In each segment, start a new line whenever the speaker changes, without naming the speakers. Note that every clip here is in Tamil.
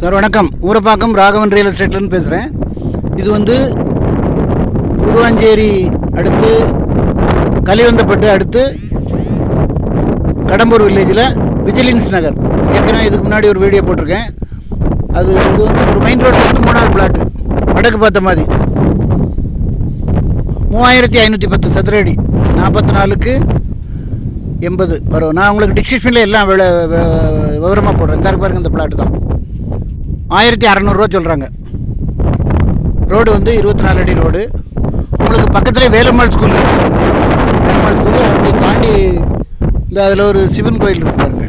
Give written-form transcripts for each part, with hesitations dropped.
சார் வணக்கம். ஊரப்பாக்கம் ராகவன் ரியல் எஸ்டேட்லேருந்து பேசுகிறேன். இது வந்து குடுவாஞ்சேரி அடுத்து கலிவந்தப்பட்டு அடுத்து கடம்பூர் வில்லேஜில் விஜிலன்ஸ் நகர். ஏற்கனவே இதுக்கு முன்னாடி ஒரு வீடியோ போட்டிருக்கேன். இது வந்து ஒரு மெயின் ரோட்லேருந்து 3வது பிளாட்டு, வடக்கு பார்த்த மாதிரி 3510 சதுர அடி, 44க்கு 80 வரும். நான் உங்களுக்கு டிஸ்கிரிப்ஷனில் எல்லாம் விவரமாக போடுறேன். இந்த பாருங்க, இந்த பிளாட்டு தான் 1600 சொல்கிறாங்க. ரோடு வந்து 24 அடி ரோடு. உங்களுக்கு பக்கத்துலேயே வேலம்மாள் ஸ்கூல் அப்படி தாண்டி இந்த அதில் ஒரு சிவன் கோயில் இருக்கு பாருங்க.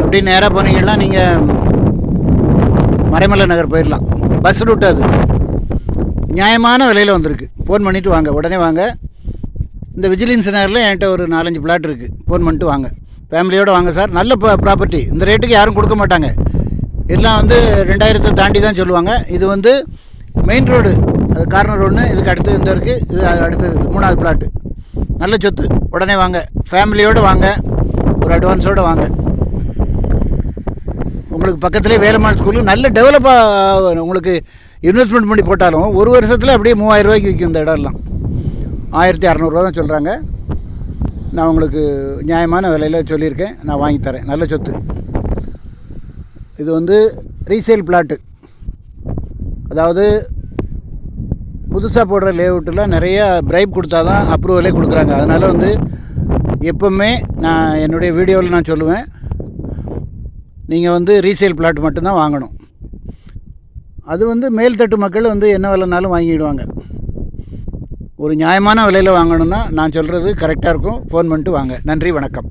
அப்படி நேராக போனீங்கன்னா நீங்கள் மறைமலை நகர் போயிடலாம். பஸ் ரூட் அது. நியாயமான விலையில் வந்திருக்கு. ஃபோன் பண்ணிவிட்டு வாங்க, உடனே வாங்க. இந்த விஜிலன்ஸ் நகரில் என்கிட்ட ஒரு 4-5 பிளாட் இருக்குது. ஃபோன் பண்ணிட்டு வாங்க, ஃபேமிலியோடு வாங்க சார். நல்ல ப்ராப்பர்ட்டி. இந்த ரேட்டுக்கு யாரும் கொடுக்க மாட்டாங்க. எல்லாம் வந்து 2000 தாண்டி தான் சொல்லுவாங்க. இது வந்து மெயின் ரோடு, அது கார்னர் ரோடு. இதுக்கு அடுத்து இந்த இருக்குது, இது அடுத்தது 3வது பிளாட்டு. நல்ல சொத்து. உடனே வாங்க, ஃபேமிலியோடு வாங்க, ஒரு அட்வான்ஸோடு வாங்க. உங்களுக்கு பக்கத்துலேயே வேலம்மாள் ஸ்கூலு நல்ல டெவலப்பாக உங்களுக்கு இன்வெஸ்ட்மெண்ட் பண்ணி போட்டாலும் ஒரு வருஷத்தில் அப்படியே 3000 ரூபாய்க்கு விற்கும். இந்த இடம்லாம் 1600 தான் சொல்கிறாங்க. நான் உங்களுக்கு நியாயமான விலையில் சொல்லியிருக்கேன். நான் வாங்கி தரேன். நல்ல சொத்து. இது வந்து ரீசேல் பிளாட்டு. அதாவது புதுசாக போடுற லேஅவுட்டில் நிறைய பிரைப் கொடுத்தா தான் அப்ரூவலே கொடுக்குறாங்க. அதனால் வந்து எப்போவுமே நான் என்னுடைய வீடியோவில் நான் சொல்லுவேன், நீங்கள் வந்து ரீசேல் பிளாட் மட்டும்தான் வாங்கணும். அது வந்து மேல்தட்டு மக்கள் வந்து என்ன விலைனாலும் வாங்கிடுவாங்க. ஒரு நியாயமான விலையில் வாங்கணுன்னா நான் சொல்கிறது கரெக்டாக இருக்கும். ஃபோன் பண்ணிட்டு வாங்க. நன்றி, வணக்கம்.